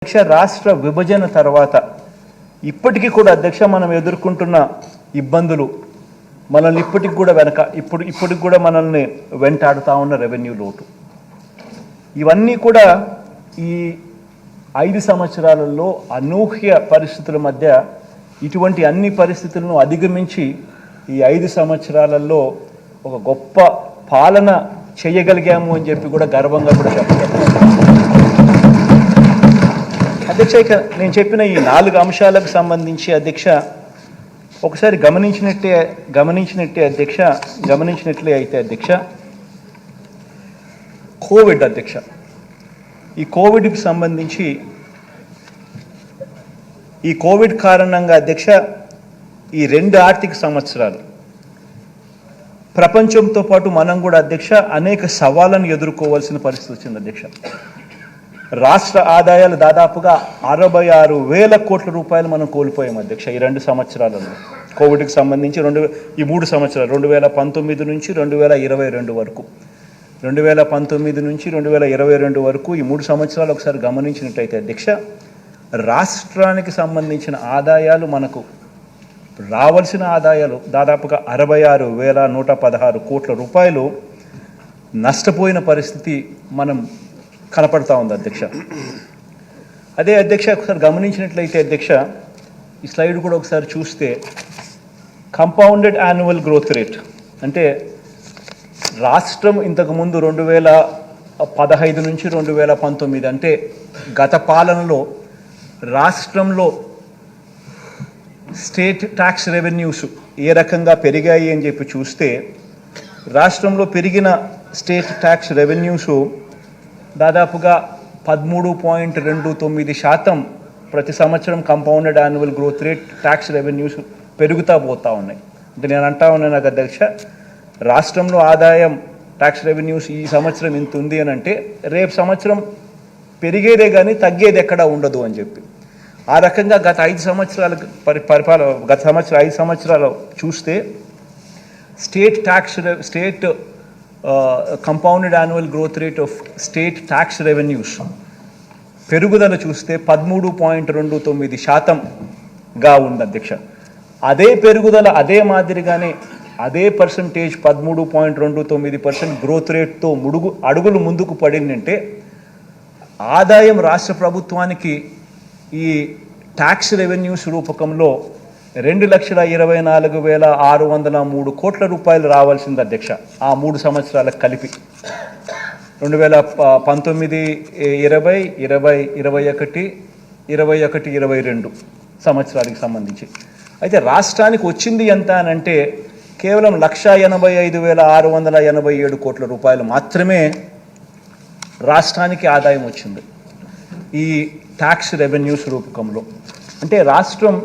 అధ్యక్ష రాష్ట్ర విభజన తర్వాత ఇప్పటికీ కూడా అధ్యక్ష మనం ఎదుర్కొంటున్న ఇబ్బందులు మనల్ని ఇప్పటికి కూడా ఇప్పటికి కూడా మనల్ని వెంటాడుతూ ఉన్న రెవెన్యూ లోటు ఇవన్నీ కూడా ఈ 5 సంవత్సరాలలో అనూహ్య పరిస్థితుల మధ్య ఇటువంటి అన్ని పరిస్థితులను అధిగమించి ఈ 5 సంవత్సరాలలో ఒక గొప్ప పాలన చేయగలిగాము అని చెప్పి కూడా గర్వంగా కూడా చెప్పగలను. అధ్యక్ష ఇక నేను చెప్పిన ఈ 4 అంశాలకు సంబంధించి అధ్యక్ష ఒకసారి గమనించినట్లే అయితే అధ్యక్ష కోవిడ్ అధ్యక్ష ఈ కోవిడ్కి సంబంధించి ఈ కోవిడ్ కారణంగా అధ్యక్ష ఈ 2 ఆర్థిక సంవత్సరాలు ప్రపంచంతో పాటు మనం కూడా అధ్యక్ష అనేక సవాళ్ళను ఎదుర్కోవాల్సిన పరిస్థితి వచ్చింది అధ్యక్ష. రాష్ట్ర ఆదాయాలు దాదాపుగా 66,000 కోట్ల రూపాయలు మనం కోల్పోయాం అధ్యక్ష ఈ 2 సంవత్సరాలలో. కోవిడ్కి సంబంధించి ఈ 3 సంవత్సరాలు 2019 నుంచి 2022 వరకు 2019 నుంచి 2022 వరకు ఈ 3 సంవత్సరాలు ఒకసారి గమనించినట్టయితే అధ్యక్ష రాష్ట్రానికి సంబంధించిన ఆదాయాలు మనకు రావాల్సిన ఆదాయాలు దాదాపుగా 66,116 కోట్ల రూపాయలు నష్టపోయిన పరిస్థితి మనం కనపడతా ఉంది అధ్యక్ష. అదే అధ్యక్ష ఒకసారి గమనించినట్లయితే అధ్యక్ష ఈ స్లైడ్ కూడా ఒకసారి చూస్తే కంపౌండెడ్ యాన్యువల్ గ్రోత్ రేట్ అంటే రాష్ట్రం ఇంతకుముందు 2015 నుంచి 2019 అంటే గత పాలనలో రాష్ట్రంలో స్టేట్ ట్యాక్స్ రెవెన్యూస్ ఏ రకంగా పెరిగాయి అని చెప్పి చూస్తే రాష్ట్రంలో పెరిగిన స్టేట్ ట్యాక్స్ రెవెన్యూస్ దాదాపుగా 13.29% ప్రతి సంవత్సరం compounded annual growth rate tax revenues పెరుగుతూ పోతూ ఉన్నాయి. అంటే నేను అంటా ఉన్నాను నాకు అధ్యక్ష రాష్ట్రంలో ఆదాయం ట్యాక్స్ రెవెన్యూస్ ఈ సంవత్సరం ఇంత ఉంది అని అంటే రేపు సంవత్సరం పెరిగేదే కానీ తగ్గేది ఎక్కడా ఉండదు అని చెప్పి ఆ రకంగా గత 5 సంవత్సరాల గత 5 సంవత్సరాలు చూస్తే state compounded annual growth rate of state tax revenues పెరుగుదల చూస్తే 13.29%గా ఉంది అధ్యక్ష. అదే పెరుగుదల అదే మాదిరిగానే అదే పర్సంటేజ్ 13.29% గ్రోత్ రేట్తో అడుగులు ముందుకు పడిందంటే ఆదాయం రాష్ట్ర ప్రభుత్వానికి ఈ ట్యాక్స్ రెవెన్యూస్ రూపకంలో 2,24,603 కోట్ల రూపాయలు రావాల్సింది అధ్యక్ష ఆ 3 సంవత్సరాలకు కలిపి 2019, 20, 20, 21, సంవత్సరాలకు సంబంధించి. అయితే రాష్ట్రానికి వచ్చింది ఎంత అని అంటే కేవలం 1,85,687 కోట్ల రూపాయలు మాత్రమే రాష్ట్రానికి ఆదాయం వచ్చింది ఈ ట్యాక్స్ రెవెన్యూస్ రూపకంలో. అంటే రాష్ట్రం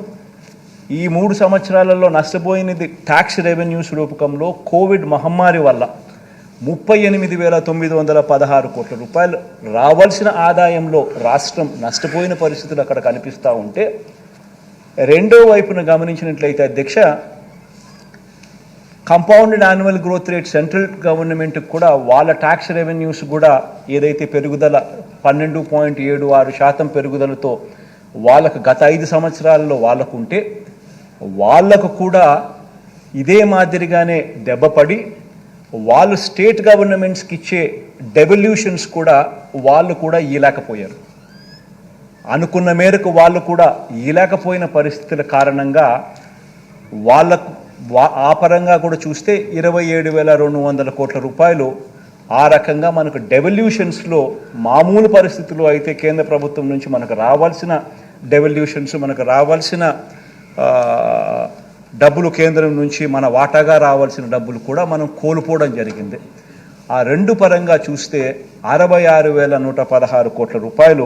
ఈ 3 సంవత్సరాలలో నష్టపోయినది ట్యాక్స్ రెవెన్యూస్ రూపకంలో కోవిడ్ మహమ్మారి వల్ల 38,916 కోట్ల రూపాయలు రావాల్సిన ఆదాయంలో రాష్ట్రం నష్టపోయిన పరిస్థితులు అక్కడ కనిపిస్తూ ఉంటే రెండో వైపున గమనించినట్లయితే అధ్యక్ష compounded annual growth rate central గవర్నమెంట్కి కూడా వాళ్ళ ట్యాక్స్ రెవెన్యూస్ కూడా ఏదైతే పెరుగుదల 12.76% పెరుగుదలతో వాళ్ళకు గత 5 సంవత్సరాలలో వాళ్ళకు ఉంటే వాళ్ళకు కూడా ఇదే మాదిరిగానే దెబ్బపడి వాళ్ళు స్టేట్ గవర్నమెంట్స్కి ఇచ్చే డెవల్యూషన్స్ కూడా వాళ్ళు కూడా ఇవ్వలేకపోయారు. అనుకున్న మేరకు వాళ్ళు కూడా ఇవ్వలేకపోయిన పరిస్థితుల కారణంగా వాళ్ళకు ఆ పరంగా కూడా చూస్తే 27,200 కోట్ల రూపాయలు ఆ రకంగా మనకు డెవల్యూషన్స్లో మామూలు పరిస్థితుల్లో అయితే కేంద్ర ప్రభుత్వం నుంచి మనకు రావాల్సిన డెవల్యూషన్స్ మనకు రావాల్సిన డబ్బులు కేంద్రం నుంచి మన వాటాగా రావాల్సిన డబ్బులు కూడా మనం కోల్పోవడం జరిగింది. ఆ 2 పరంగా చూస్తే 66,116 కోట్ల రూపాయలు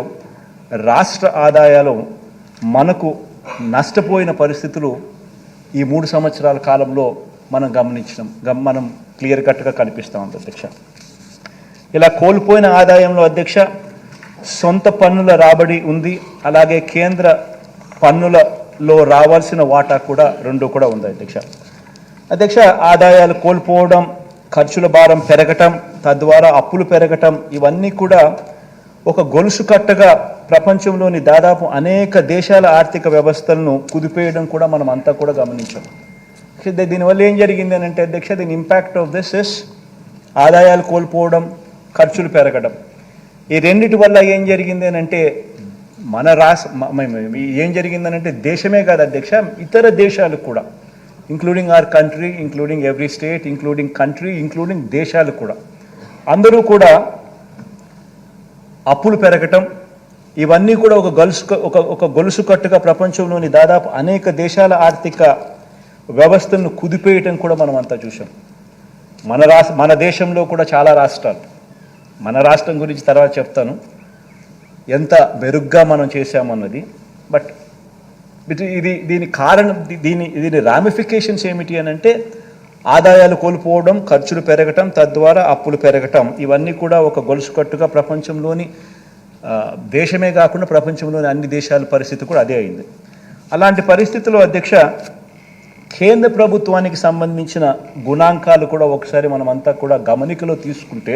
రాష్ట్ర ఆదాయాలు మనకు నష్టపోయిన పరిస్థితులు ఈ 3 సంవత్సరాల కాలంలో మనం మనం క్లియర్ కట్గా కనిపిస్తూ ఉంది అధ్యక్ష. ఇలా కోల్పోయిన ఆదాయంలో అధ్యక్ష సొంత పన్నుల రాబడి ఉంది, అలాగే కేంద్ర పన్నులలో రావాల్సిన వాటా కూడా 2 కూడా ఉంది అధ్యక్ష. ఆదాయాలు కోల్పోవడం, ఖర్చుల భారం పెరగటం, తద్వారా అప్పులు పెరగటం ఇవన్నీ కూడా ఒక గొలుసు కట్టగా ప్రపంచంలోని దాదాపు అనేక దేశాల ఆర్థిక వ్యవస్థలను కుదిపేయడం కూడా మనం అంతా కూడా గమనించాం. దీనివల్ల ఏం జరిగింది అని అంటే అధ్యక్ష, దీని ఇంపాక్ట్ ఆఫ్ దిస్ ఇస్ ఆదాయాలు కోల్పోవడం, ఖర్చులు పెరగడం. ఈ రెండిటి వల్ల ఏం జరిగింది అని అంటే మన ఏం జరిగిందని అంటే దేశమే కాదు అధ్యక్ష, ఇతర దేశాలు కూడా, including our country, including every state, including country, including దేశాలు కూడా, అందరూ కూడా అప్పులు పెరగటం, ఇవన్నీ కూడా ఒక గొలుసు కట్టుగా ప్రపంచంలోని దాదాపు అనేక దేశాల ఆర్థిక వ్యవస్థలను కుదిపేయటం కూడా మనం అంతా చూసాం. మన దేశంలో కూడా చాలా రాష్ట్రాలు, మన రాష్ట్రం గురించి తర్వాత చెప్తాను ఎంత మెరుగ్గా మనం చేశామన్నది. బట్ దీని కారణం, దీని రామిఫికేషన్స్ ఏమిటి అని అంటే ఆదాయాలు కోల్పోవడం, ఖర్చులు పెరగటం, తద్వారా అప్పులు పెరగటం, ఇవన్నీ కూడా ఒక గొలుసు కట్టుగా ప్రపంచంలోని దేశమే కాకుండా ప్రపంచంలోని అన్ని దేశాల పరిస్థితి కూడా అదే అయింది. అలాంటి పరిస్థితుల్లో అధ్యక్ష, కేంద్ర ప్రభుత్వానికి సంబంధించిన గుణాంకాలు కూడా ఒకసారి మనం అంతా కూడా గమనికలో తీసుకుంటే